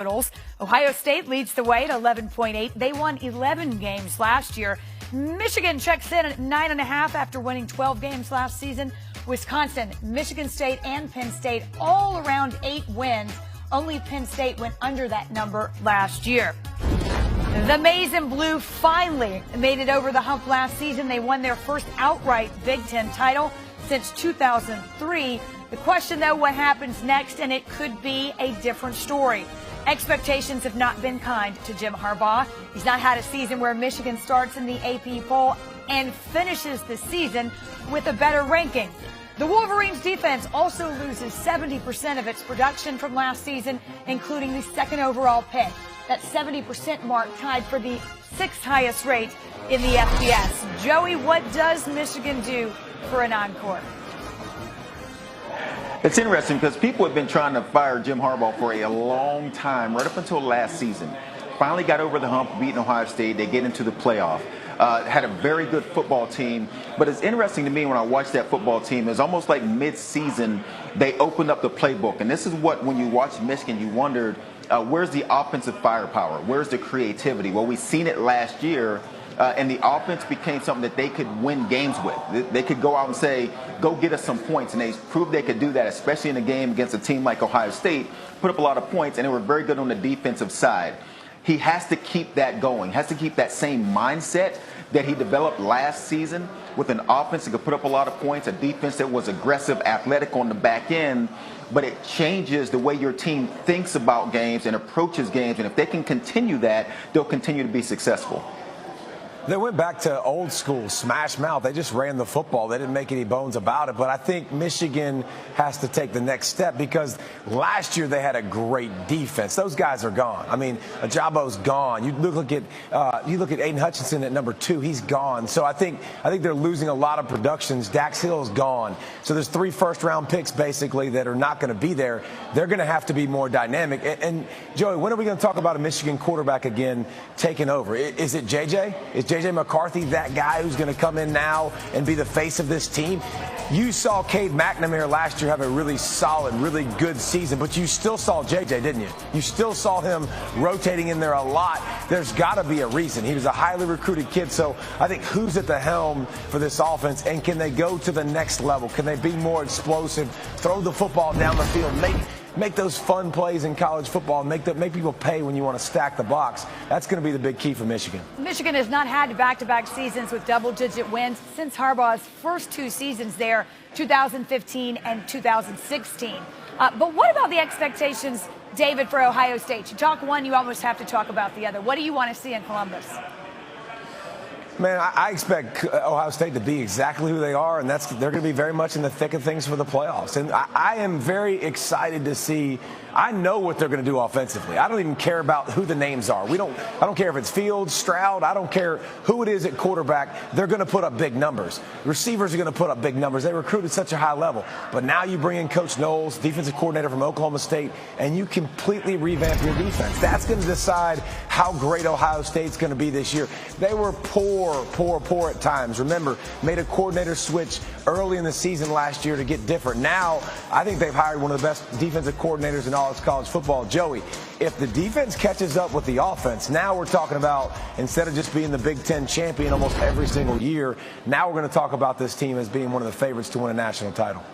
Ohio State leads the way at 11.8. They won 11 games last year. Michigan checks in at 9.5 after winning 12 games last season. Wisconsin, Michigan State, and Penn State all around 8 wins. Only Penn State went under that number last year. The Maize and Blue finally made it over the hump last season. They won their first outright Big Ten title since 2003. The question, though, what happens next, and it could be a different story. Expectations have not been kind to Jim Harbaugh. He's not had a season where Michigan starts in the AP poll and finishes the season with a better ranking. The Wolverines' defense also loses 70% of its production from last season, including the second overall pick. That 70% mark tied for the 6th highest rate in the FBS. Joey, what does Michigan do for an encore? It's interesting because people have been trying to fire Jim Harbaugh for a long time, right up until last season. Finally got over the hump, beating Ohio State. They get into the playoff. Had a very good football team. But it's interesting to me when I watch that football team, it's almost like mid-season they opened up the playbook. And this is what, when you watch Michigan, you wondered, where's the offensive firepower? Where's the creativity? Well, we've seen it last year. And the offense became something that they could win games with. They could go out and say, go get us some points. And they proved they could do that, especially in a game against a team like Ohio State, put up a lot of points, and they were very good on the defensive side. He has to keep that going, has to keep that same mindset that he developed last season with an offense that could put up a lot of points, a defense that was aggressive, athletic on the back end. But it changes the way your team thinks about games and approaches games. And if they can continue that, they'll continue to be successful. They went back to old school, smash mouth. They just ran the football. They didn't make any bones about it. But I think Michigan has to take the next step because last year they had a great defense. Those guys are gone. I mean, Ajabo's gone. You look at Aiden Hutchinson at number 2. He's gone. So I think they're losing a lot of productions. Dax Hill's gone. So there's 3 first-round picks basically that are not going to be there. They're going to have to be more dynamic. And Joey, when are we going to talk about a Michigan quarterback again taking over? Is it JJ? Is J.J. McCarthy that guy who's going to come in now and be the face of this team? You saw Cade McNamara last year have a really solid, really good season, but you still saw J.J., didn't you? You still saw him rotating in there a lot. There's got to be a reason. He was a highly recruited kid, so I think who's at the helm for this offense, and can they go to the next level? Can they be more explosive, throw the football down the field, make those fun plays in college football, make people pay when you want to stack the box? That's going to be the big key for Michigan. Michigan has not had back-to-back seasons with double-digit wins since Harbaugh's first 2 seasons there, 2015 and 2016. But what about the expectations, David, for Ohio State? You talk one, you almost have to talk about the other. What do you want to see in Columbus? Man, I expect Ohio State to be exactly who they are, and they're going to be very much in the thick of things for the playoffs. And I am very excited to see. I know what they're going to do offensively. I don't even care about who the names are. I don't care if it's Fields, Stroud. I don't care who it is at quarterback. They're going to put up big numbers. Receivers are going to put up big numbers. They recruit at such a high level. But now you bring in Coach Knowles, defensive coordinator from Oklahoma State, and you completely revamp your defense. That's going to decide how great Ohio State's going to be this year. They were poor at times. Remember, made a coordinator switch early in the season last year to get different. Now, I think they've hired one of the best defensive coordinators in all of college football. Joey, if the defense catches up with the offense, now we're talking about, instead of just being the Big Ten champion almost every single year, now we're going to talk about this team as being one of the favorites to win a national title.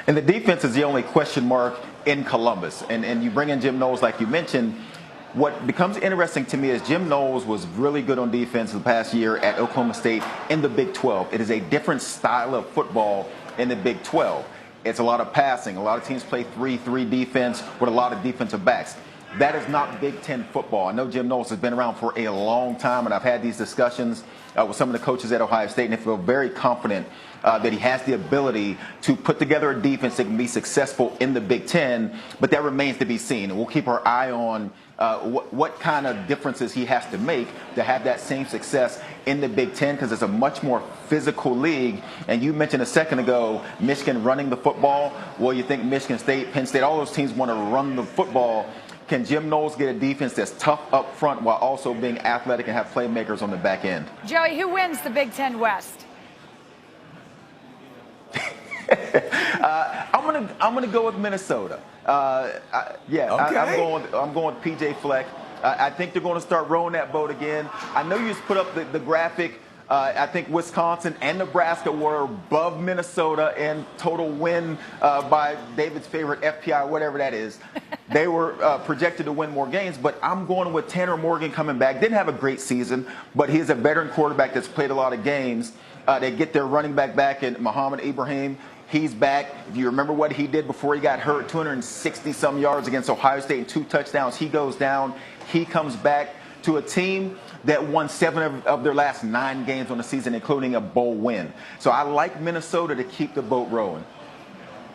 And the defense is the only question mark in Columbus. And you bring in Jim Knowles, like you mentioned. What becomes interesting to me is Jim Knowles was really good on defense the past year at Oklahoma State in the Big 12. It is a different style of football in the Big 12. It's a lot of passing. A lot of teams play 3-3 defense with a lot of defensive backs. That is not Big Ten football. I know Jim Knowles has been around for a long time, and I've had these discussions with some of the coaches at Ohio State, and I feel very confident that he has the ability to put together a defense that can be successful in the Big Ten, but that remains to be seen. And we'll keep our eye on what kind of differences he has to make to have that same success in the Big Ten, because it's a much more physical league. And you mentioned a second ago, Michigan running the football. Well, you think Michigan State, Penn State, all those teams want to run the football. Can Jim Knowles get a defense that's tough up front while also being athletic and have playmakers on the back end? Joey, who wins the Big Ten West? I'm gonna go with Minnesota. Okay. I'm going with PJ Fleck. I think they're going to start rowing that boat again. I know you just put up the graphic. I think Wisconsin and Nebraska were above Minnesota in total win by David's favorite FPI, whatever that is. They were projected to win more games, but I'm going with Tanner Morgan coming back. Didn't have a great season, but he's a veteran quarterback that's played a lot of games. They get their running back in Muhammad Ibrahim. He's back. If you remember what he did before he got hurt, 260-some yards against Ohio State and 2 touchdowns. He goes down. He comes back to a team that won 7 of their last 9 games on the season, including a bowl win. So I like Minnesota to keep the boat rowing.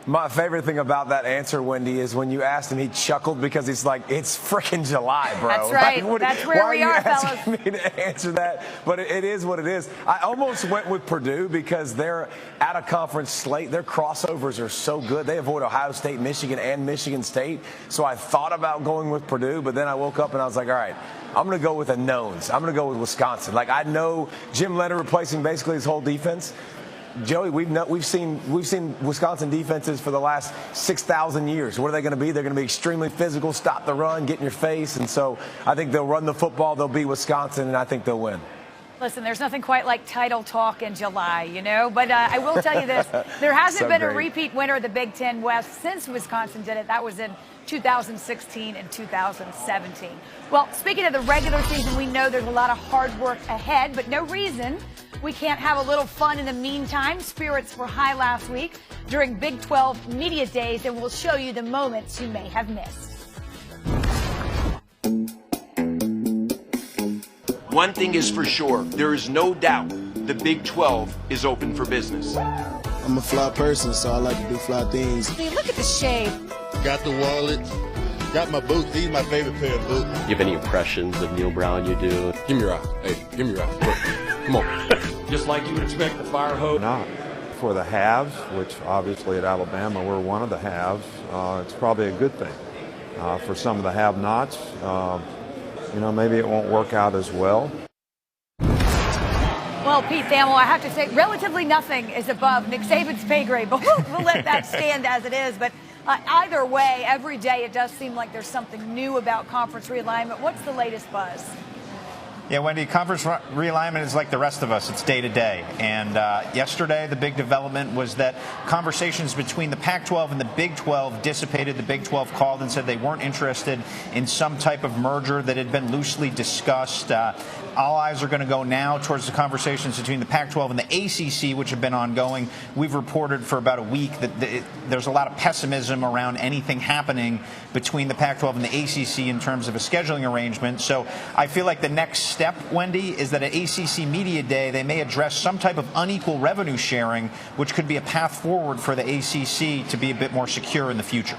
My favorite thing about that answer, Wendy, is when you asked him, he chuckled because he's like, it's freaking July, bro. That's right. Like, That's where we are, fellas. Why are you asking me to answer that? But it is what it is. I almost went with Purdue because they're at a conference slate. Their crossovers are so good. They avoid Ohio State, Michigan, and Michigan State. So I thought about going with Purdue, but then I woke up and I was like, all right, I'm going to go with the knowns. I'm going to go with Wisconsin. Like, I know Jim Leonard replacing basically his whole defense. Joey, we've seen Wisconsin defenses for the last 6,000 years. What are they going to be? They're going to be extremely physical, stop the run, get in your face. And so I think they'll run the football. They'll beat Wisconsin, and I think they'll win. Listen, there's nothing quite like title talk in July, you know. But I will tell you this. There hasn't been a repeat winner of the Big Ten West since Wisconsin did it. That was in 2016 and 2017. Well, speaking of the regular season, we know there's a lot of hard work ahead, but no reason we can't have a little fun in the meantime. Spirits were high last week during Big 12 Media Days, and we'll show you the moments you may have missed. One thing is for sure, there is no doubt the Big 12 is open for business. I'm a fly person, so I like to do fly things. Hey, look at the shade. Got the wallet, got my boots. These are my favorite pair of boots. You have any impressions of Neil Brown you do? Give me your eye. Hey, give me your eye. Look, come on. Just like you would expect the fire hose. Not for the haves, which obviously at Alabama we're one of the haves. It's probably a good thing. For some of the have-nots, maybe it won't work out as well. Well, Pete Thamel, I have to say, relatively nothing is above Nick Saban's pay grade, but we'll let that stand as it is. But either way, every day it does seem like there's something new about conference realignment. What's the latest buzz? Yeah, Wendy, conference realignment is like the rest of us. It's day to day. And yesterday, the big development was that conversations between the Pac-12 and the Big 12 dissipated. The Big 12 called and said they weren't interested in some type of merger that had been loosely discussed. All eyes are going to go now towards the conversations between the Pac-12 and the ACC, which have been ongoing. We've reported for about a week that there's a lot of pessimism around anything happening between the Pac-12 and the ACC in terms of a scheduling arrangement. So I feel like the next step, Wendy, is that at ACC Media Day, they may address some type of unequal revenue sharing, which could be a path forward for the ACC to be a bit more secure in the future.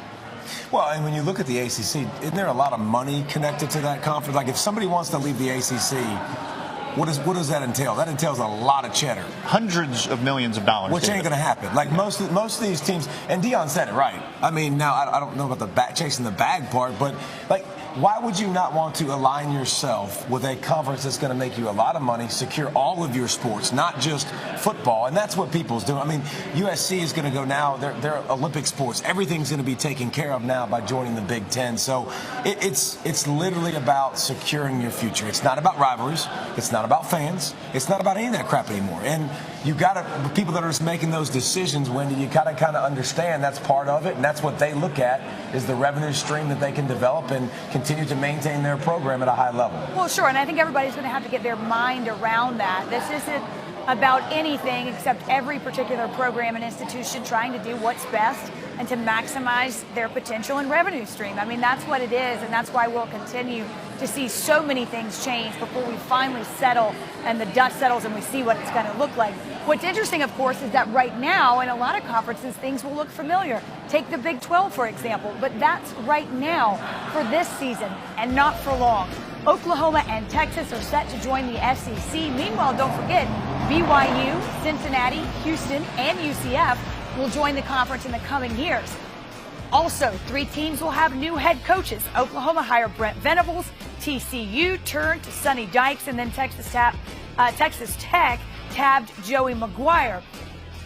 Well, and when you look at the ACC, isn't there a lot of money connected to that conference? Like, if somebody wants to leave the ACC, what does that entail? That entails a lot of cheddar. Hundreds of millions of dollars. Which ain't going to happen. Like, most of these teams, and Deion said it right. I mean, now, I don't know about the chasing the bag part, but, like, why would you not want to align yourself with a conference that's going to make you a lot of money, secure all of your sports, not just football? And that's what people's doing. I mean, USC is going to go now. They're Olympic sports. Everything's going to be taken care of now by joining the Big Ten. So it's literally about securing your future. It's not about rivalries. It's not about fans. It's not about any of that crap anymore. And you got to, people that are just making those decisions, Wendy, you got to kind of understand that's part of it, and that's what they look at is the revenue stream that they can develop and continue to maintain their program at a high level. Well, sure, and I think everybody's going to have to get their mind around that. This isn't about anything except every particular program and institution trying to do what's best and to maximize their potential and revenue stream. I mean, that's what it is, and that's why we'll continue to see so many things change before we finally settle and the dust settles and we see what it's going to look like. What's interesting, of course, is that right now in a lot of conferences, things will look familiar. Take the Big 12, for example, but that's right now for this season and not for long. Oklahoma and Texas are set to join the SEC. Meanwhile, don't forget, BYU, Cincinnati, Houston, and UCF will join the conference in the coming years. Also, 3 teams will have new head coaches. Oklahoma hired Brent Venables, TCU turned to Sonny Dykes, and then Texas Tech tabbed Joey McGuire.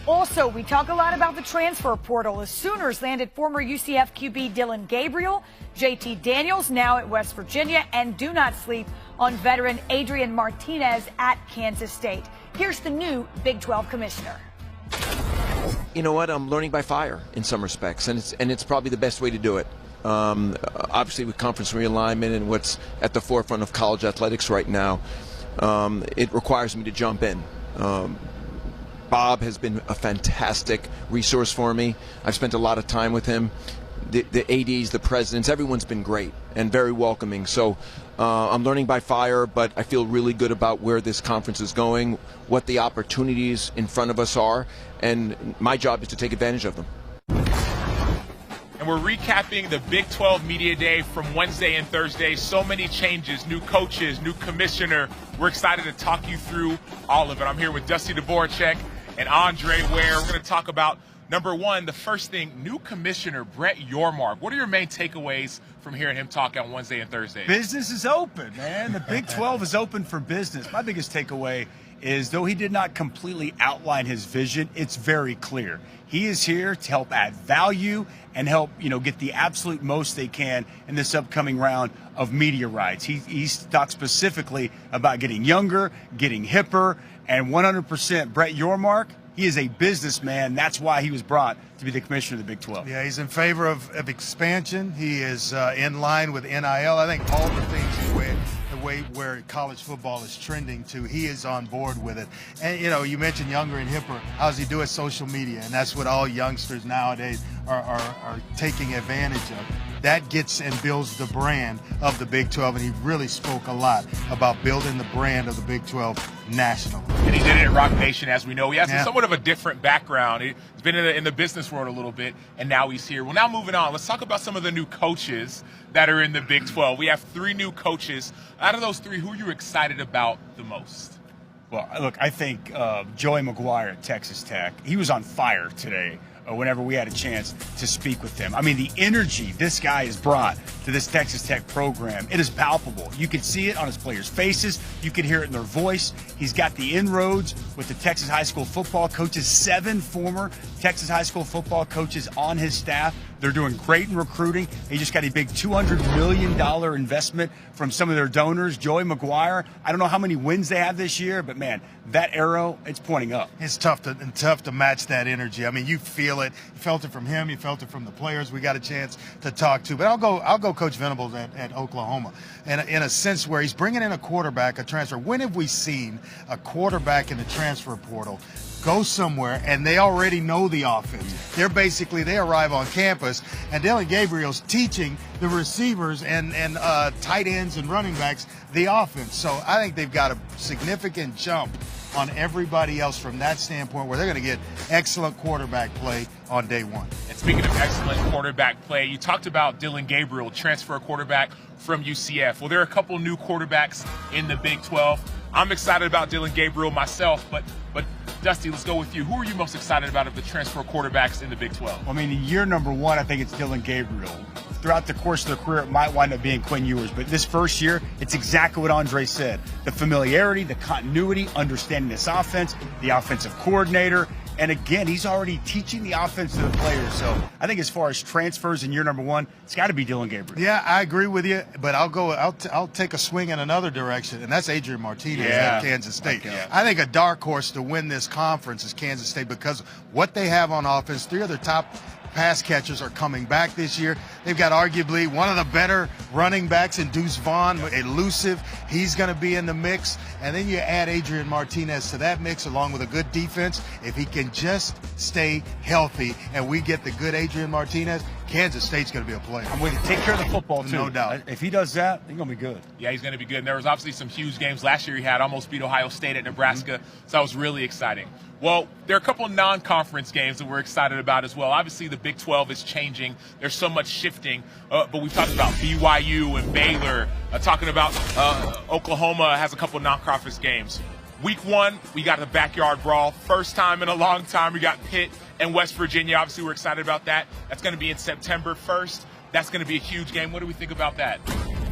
Also, we talk a lot about the transfer portal. The Sooners landed former UCF QB Dylan Gabriel, JT Daniels now at West Virginia, and do not sleep on veteran Adrian Martinez at Kansas State. Here's the new Big 12 commissioner. You know what? I'm learning by fire in some respects, and it's probably the best way to do it. Obviously, with conference realignment and what's at the forefront of college athletics right now, it requires me to jump in. Bob has been a fantastic resource for me. I've spent a lot of time with him. The ADs, the presidents, everyone's been great and very welcoming. So I'm learning by fire, but I feel really good about where this conference is going, what the opportunities in front of us are, and my job is to take advantage of them. And we're recapping the Big 12 Media Day from Wednesday and Thursday. So many changes, new coaches, new commissioner. We're excited to talk you through all of it. I'm here with Dusty Dvorak and Andre Ware. We're going to talk about, number one, the first thing, new commissioner Brett Yormark. What are your main takeaways from hearing him talk on Wednesday and Thursday? Business is open, man. The Big 12 is open for business. My biggest takeaway is, though he did not completely outline his vision, it's very clear. He is here to help add value and help, get the absolute most they can in this upcoming round of media rights. He talked specifically about getting younger, getting hipper, and 100% Brett Yormark, he is a businessman. That's why he was brought to be the commissioner of the Big 12. Yeah, he's in favor of expansion. He is in line with NIL. I think all the things the way where college football is trending to, he is on board with it. And, you mentioned younger and hipper. How does he do it? Social media. And that's what all youngsters nowadays are taking advantage of. That gets and builds the brand of the Big 12, and he really spoke a lot about building the brand of the Big 12 nationally. And he did it at Rock Nation, as we know. He has somewhat of a different background. He's been in the business world a little bit, and now he's here. Well, now moving on, let's talk about some of the new coaches that are in the Big 12. We have 3 new coaches. Out of those 3, who are you excited about the most? Well, look, I think Joey McGuire at Texas Tech, he was on fire today. Whenever we had a chance to speak with him. I mean, the energy this guy has brought to this Texas Tech program, it is palpable. You can see it on his players' faces. You can hear it in their voice. He's got the inroads with the Texas high school football coaches, 7 former Texas high school football coaches on his staff. They're doing great in recruiting. He just got a big $200 million investment from some of their donors. Joey McGuire, I don't know how many wins they have this year, but man, that arrow, it's pointing up. It's tough to match that energy. I mean, you feel it. You felt it from him. You felt it from the players we got a chance to talk to. But I'll go Coach Venables at Oklahoma. And in a sense where he's bringing in a quarterback, a transfer. When have we seen a quarterback in the transfer portal go somewhere and they already know the offense? They arrive on campus, and Dylan Gabriel's teaching the receivers and tight ends and running backs the offense. So I think they've got a significant jump on everybody else from that standpoint, where they're going to get excellent quarterback play on day one. And speaking of excellent quarterback play, you talked about Dylan Gabriel, transfer quarterback from UCF. Well, there are a couple new quarterbacks in the Big 12. I'm excited about Dylan Gabriel myself, but Dusty, let's go with you. Who are you most excited about of the transfer quarterbacks in the Big 12? I mean, year number 1, I think it's Dylan Gabriel. Throughout the course of their career, it might wind up being Quinn Ewers, but this first year, it's exactly what Andre said. The familiarity, the continuity, understanding this offense, the offensive coordinator, and again, he's already teaching the offense to the players. So I think as far as transfers in year number 1, it's got to be Dylan Gabriel. Yeah, I agree with you, but I'll take a swing in another direction, and that's Adrian Martinez at Kansas State. I think a dark horse to win this conference is Kansas State because what they have on offense. 3 other top pass catchers are coming back this year. They've got arguably one of the better running backs in Deuce Vaughn, elusive. He's going to be in the mix. And then you add Adrian Martinez to that mix along with a good defense. If he can just stay healthy and we get the good Adrian Martinez, Kansas State's going to be a player. I'm going to take care of the football, too. No doubt. If he does that, he's going to be good. Yeah, he's going to be good. And there was obviously some huge games. Last year he had almost beat Ohio State at Nebraska, so that was really exciting. Well, there are a couple of non-conference games that we're excited about as well. Obviously, the Big 12 is changing. There's so much shifting. But we've talked about BYU and Baylor, talking about Oklahoma has a couple of non-conference games. Week 1, we got the backyard brawl. First time in a long time, we got Pitt and West Virginia. Obviously, we're excited about that. That's going to be in September 1st. That's going to be a huge game. What do we think about that?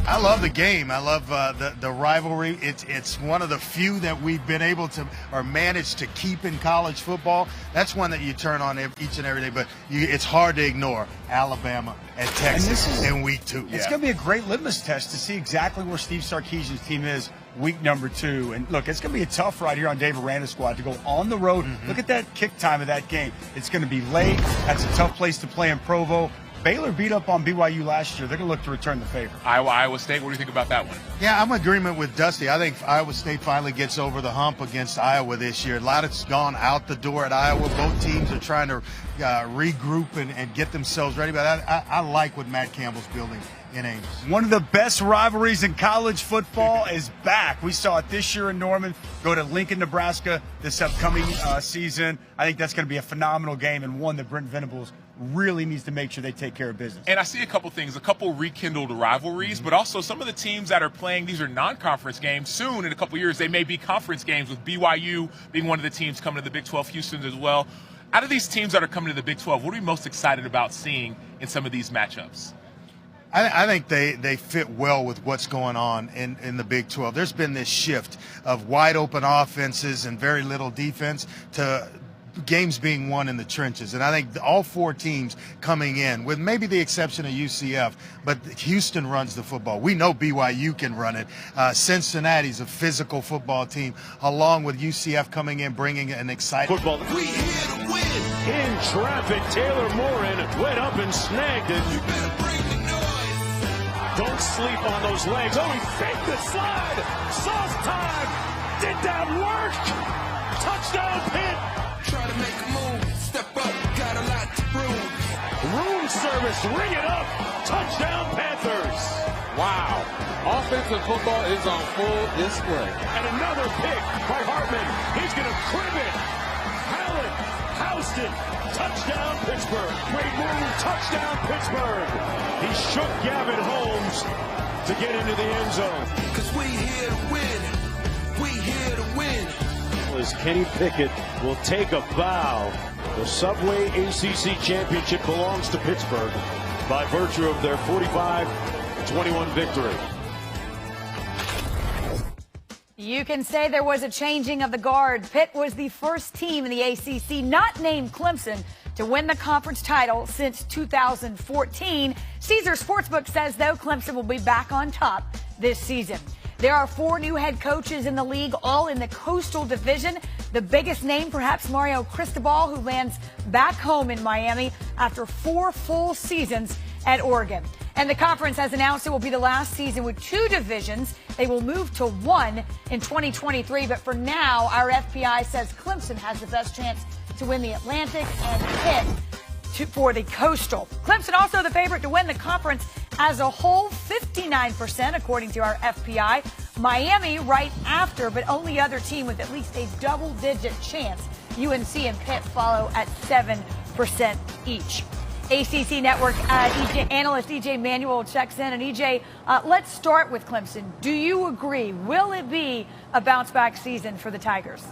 I love the game. I love the rivalry. It's one of the few that we've been able to or managed to keep in college football. That's one that you turn on each and every day, but it's hard to ignore Alabama and Texas in week 2. It's going to be a great litmus test to see exactly where Steve Sarkisian's team is week number 2. And look, it's going to be a tough ride here on Dave Aranda's squad to go on the road. Look at that kick time of that game. It's going to be late. That's a tough place to play in Provo. Baylor beat up on BYU last year. They're going to look to return the favor. Iowa State, what do you think about that one? Yeah, I'm in agreement with Dusty. I think Iowa State finally gets over the hump against Iowa this year. A lot has gone out the door at Iowa. Both teams are trying to regroup and get themselves ready. But I like what Matt Campbell's building in Ames. One of the best rivalries in college football is back. We saw it this year in Norman. Go to Lincoln, Nebraska this upcoming season. I think that's going to be a phenomenal game and one that Brent Venables really needs to make sure they take care of business. And I see a couple things, a couple rekindled rivalries, but also some of the teams that are playing, these are non-conference games. Soon, in a couple years, they may be conference games, with BYU being one of the teams coming to the Big 12, Houston as well. Out of these teams that are coming to the Big 12, what are you most excited about seeing in some of these matchups? I think they fit well with what's going on in the Big 12. There's been this shift of wide open offenses and very little defense to games being won in the trenches. And I think all 4 teams coming in, with maybe the exception of UCF, but Houston runs the football. We know BYU can run it. Cincinnati's a physical football team, along with UCF coming in, bringing an exciting football. We here to win. In traffic, Taylor Morin went up and snagged it. You better bring the noise. Don't sleep on those legs. Oh, he faked the slide. Sauce time. Did that work? Touchdown, Pitt. Try to make a move, step up, got a lot to prove. Room service, ring it up, touchdown Panthers. Wow, offensive football is on full display. And another pick by Hartman, he's going to crib it. Allen, Houston, touchdown Pittsburgh. Great move, touchdown Pittsburgh. He shook Gavin Holmes to get into the end zone. Cause we here to win, we here to win. As Kenny Pickett will take a bow. The Subway ACC Championship belongs to Pittsburgh by virtue of their 45-21 victory. You can say there was a changing of the guard. Pitt was the first team in the ACC not named Clemson to win the conference title since 2014. Caesar Sportsbook says, though, Clemson will be back on top this season. There are 4 new head coaches in the league, all in the Coastal Division. The biggest name, perhaps Mario Cristobal, who lands back home in Miami after 4 full seasons at Oregon. And the conference has announced it will be the last season with 2 divisions. They will move to 1 in 2023. But for now, our FPI says Clemson has the best chance to win the Atlantic and Pitt for the Coastal. Clemson also the favorite to win the conference as a whole, 59% according to our FPI. Miami right after, but only other team with at least a double-digit chance. UNC and Pitt follow at 7% each. ACC Network analyst EJ Manuel checks in. And EJ, let's start with Clemson. Do you agree? Will it be a bounce-back season for the Tigers?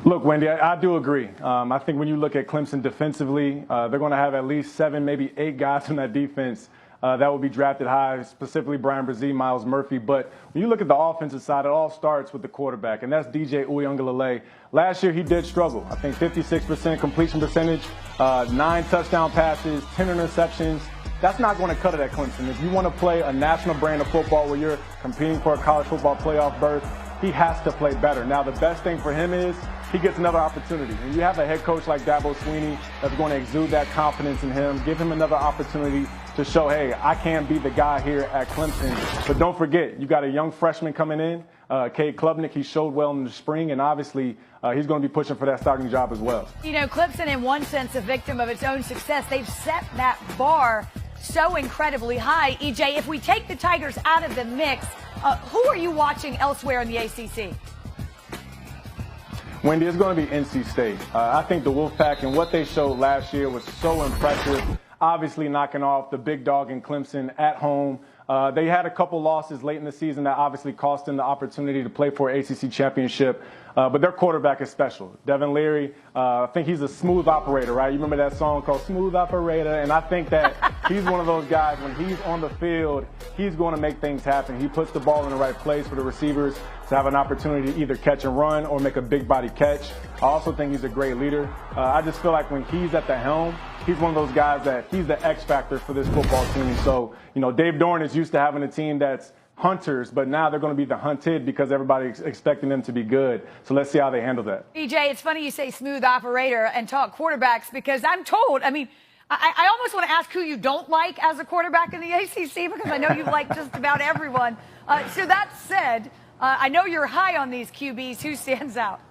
Look, Wendy, I do agree. I think when you look at Clemson defensively, they're going to have at least 7, maybe 8 guys in that defense that will be drafted high, specifically Brian Brzee, Miles Murphy. But when you look at the offensive side, it all starts with the quarterback, and that's DJ Uiagalelei. Last year, he did struggle. I think 56% completion percentage, 9 touchdown passes, 10 interceptions. That's not going to cut it at Clemson. If you want to play a national brand of football where you're competing for a college football playoff berth, he has to play better. Now, the best thing for him is he gets another opportunity. And you have a head coach like Dabo Swinney that's going to exude that confidence in him, give him another opportunity to show, hey, I can be the guy here at Clemson. But don't forget, you got a young freshman coming in, Cade Klubnik. He showed well in the spring, and obviously he's going to be pushing for that starting job as well. You know, Clemson, in one sense, a victim of its own success. They've set that bar so incredibly high. EJ, if we take the Tigers out of the mix, who are you watching elsewhere in the ACC? Wendy, it's going to be NC State. I think the Wolfpack and what they showed last year was so impressive. Obviously knocking off the big dog in Clemson at home. They had a couple losses late in the season that obviously cost them the opportunity to play for an ACC championship. But their quarterback is special. Devin Leary, I think he's a smooth operator, right? You remember that song called Smooth Operator? And I think that he's one of those guys, when he's on the field, he's going to make things happen. He puts the ball in the right place for the receivers to have an opportunity to either catch and run or make a big body catch. I also think he's a great leader. I just feel like when he's at the helm, he's one of those guys that he's the X factor for this football team. So, Dave Dorn is used to having a team that's hunters, but now they're going to be the hunted because everybody's expecting them to be good. So let's see how they handle that. EJ, it's funny you say smooth operator and talk quarterbacks because I'm told, I almost want to ask who you don't like as a quarterback in the ACC because I know you like just about everyone. So that said, I know you're high on these QBs. Who stands out?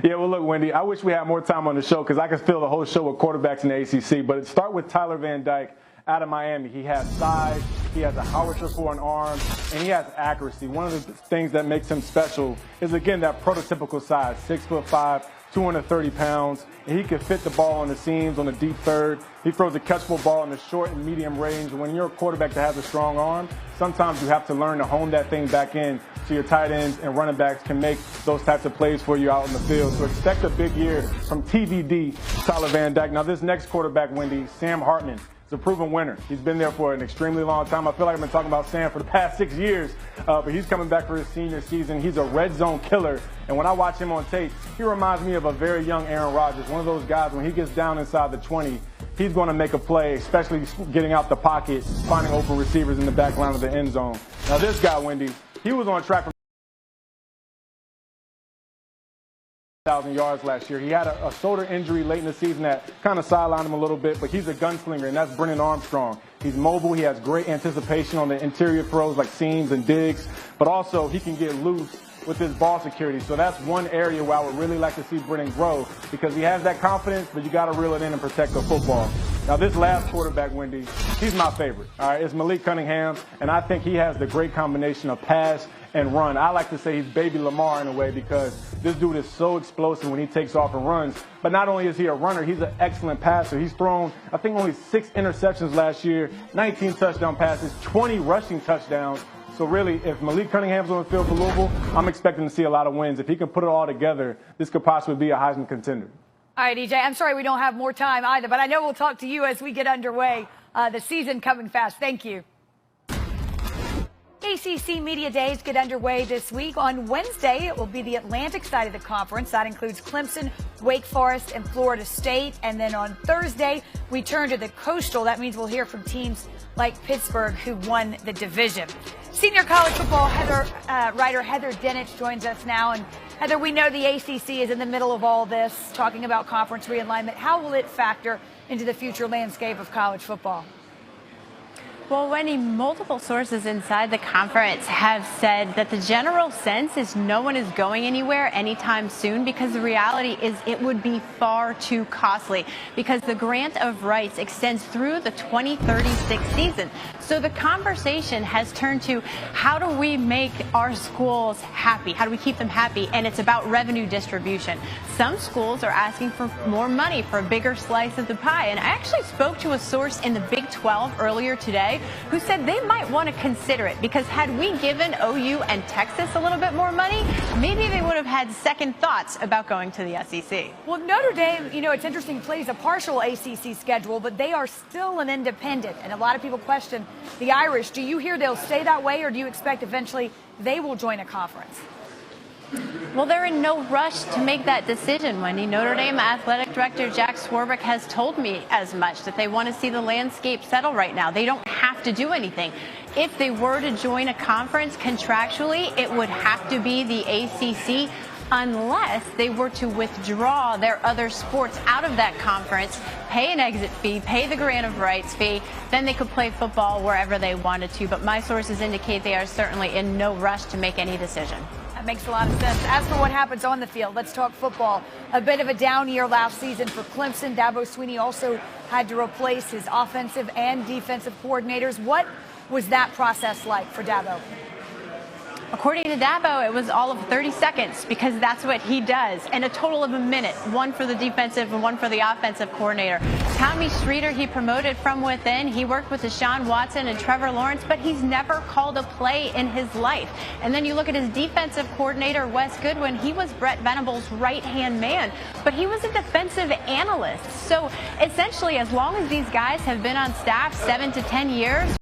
Yeah, well, look, Wendy, I wish we had more time on the show because I could fill the whole show with quarterbacks in the ACC. But start with Tyler Van Dyke out of Miami. He has size, he has a howitzer for an arm, and he has accuracy. One of the things that makes him special is, again, that prototypical size, 6'5", 230 pounds. And he can fit the ball on the seams, on the deep third. He throws a catchable ball in the short and medium range. When you're a quarterback that has a strong arm, sometimes you have to learn to hone that thing back in so your tight ends and running backs can make those types of plays for you out in the field. So expect a big year from TVD, Tyler Van Dyke. Now, this next quarterback, Wendy, Sam Hartman, is a proven winner. He's been there for an extremely long time. I feel like I've been talking about Sam for the past 6 years, but he's coming back for his senior season. He's a red zone killer, and when I watch him on tape, he reminds me of a very young Aaron Rodgers, one of those guys when he gets down inside the 20, he's going to make a play, especially getting out the pocket, finding open receivers in the back line of the end zone. Now, this guy, Wendy, he was on track for 1,000 yards last year. He had a shoulder injury late in the season that kind of sidelined him a little bit, but he's a gunslinger, and that's Brennan Armstrong. He's mobile. He has great anticipation on the interior throws like seams and digs, but also he can get loose with his ball security. So that's one area where I would really like to see Brennan grow because he has that confidence, but you got to reel it in and protect the football. Now, this last quarterback, Wendy, he's my favorite. All right, it's Malik Cunningham, and I think he has the great combination of pass and run. I like to say he's baby Lamar in a way because this dude is so explosive when he takes off and runs. But not only is he a runner, he's an excellent passer. He's thrown, I think, only 6 interceptions last year, 19 touchdown passes, 20 rushing touchdowns. So really, if Malik Cunningham's on the field for Louisville, I'm expecting to see a lot of wins. If he can put it all together, this could possibly be a Heisman contender. All right, EJ, I'm sorry we don't have more time either, but I know we'll talk to you as we get underway. The season coming fast. Thank you. ACC Media Days get underway this week. On Wednesday, it will be the Atlantic side of the conference. That includes Clemson, Wake Forest, and Florida State. And then on Thursday, we turn to the Coastal. That means we'll hear from teams like Pittsburgh, who won the division. Senior college football writer Heather Dinich joins us now. And Heather, we know the ACC is in the middle of all this, talking about conference realignment. How will it factor into the future landscape of college football? Well, Wendy, multiple sources inside the conference have said that the general sense is no one is going anywhere anytime soon because the reality is it would be far too costly because the grant of rights extends through the 2036 season. So the conversation has turned to how do we make our schools happy? How do we keep them happy? And it's about revenue distribution. Some schools are asking for more money for a bigger slice of the pie. And I actually spoke to a source in the Big 12 earlier today who said they might want to consider it because had we given OU and Texas a little bit more money, maybe they would have had second thoughts about going to the SEC. Well, Notre Dame, it's interesting, plays a partial ACC schedule, but they are still an independent. And a lot of people question the Irish. Do you hear they'll stay that way, or do you expect eventually they will join a conference? Well, they're in no rush to make that decision, Wendy. Notre Dame Athletic Director Jack Swarbrick has told me as much, that they want to see the landscape settle right now. They don't have to do anything. If they were to join a conference contractually, it would have to be the ACC unless they were to withdraw their other sports out of that conference, pay an exit fee, pay the grant of rights fee, then they could play football wherever they wanted to. But my sources indicate they are certainly in no rush to make any decision. Makes a lot of sense. As for what happens on the field, let's talk football. A bit of a down year last season for Clemson. Dabo Swinney also had to replace his offensive and defensive coordinators. What was that process like for Dabo? According to Dabo, it was all of 30 seconds because that's what he does, and a total of a minute, one for the defensive and one for the offensive coordinator. Tommy Streeter, he promoted from within. He worked with Deshaun Watson and Trevor Lawrence, but he's never called a play in his life. And then you look at his defensive coordinator, Wes Goodwin. He was Brett Venables' right-hand man, but he was a defensive analyst. So essentially, as long as these guys have been on staff 7 to 10 years,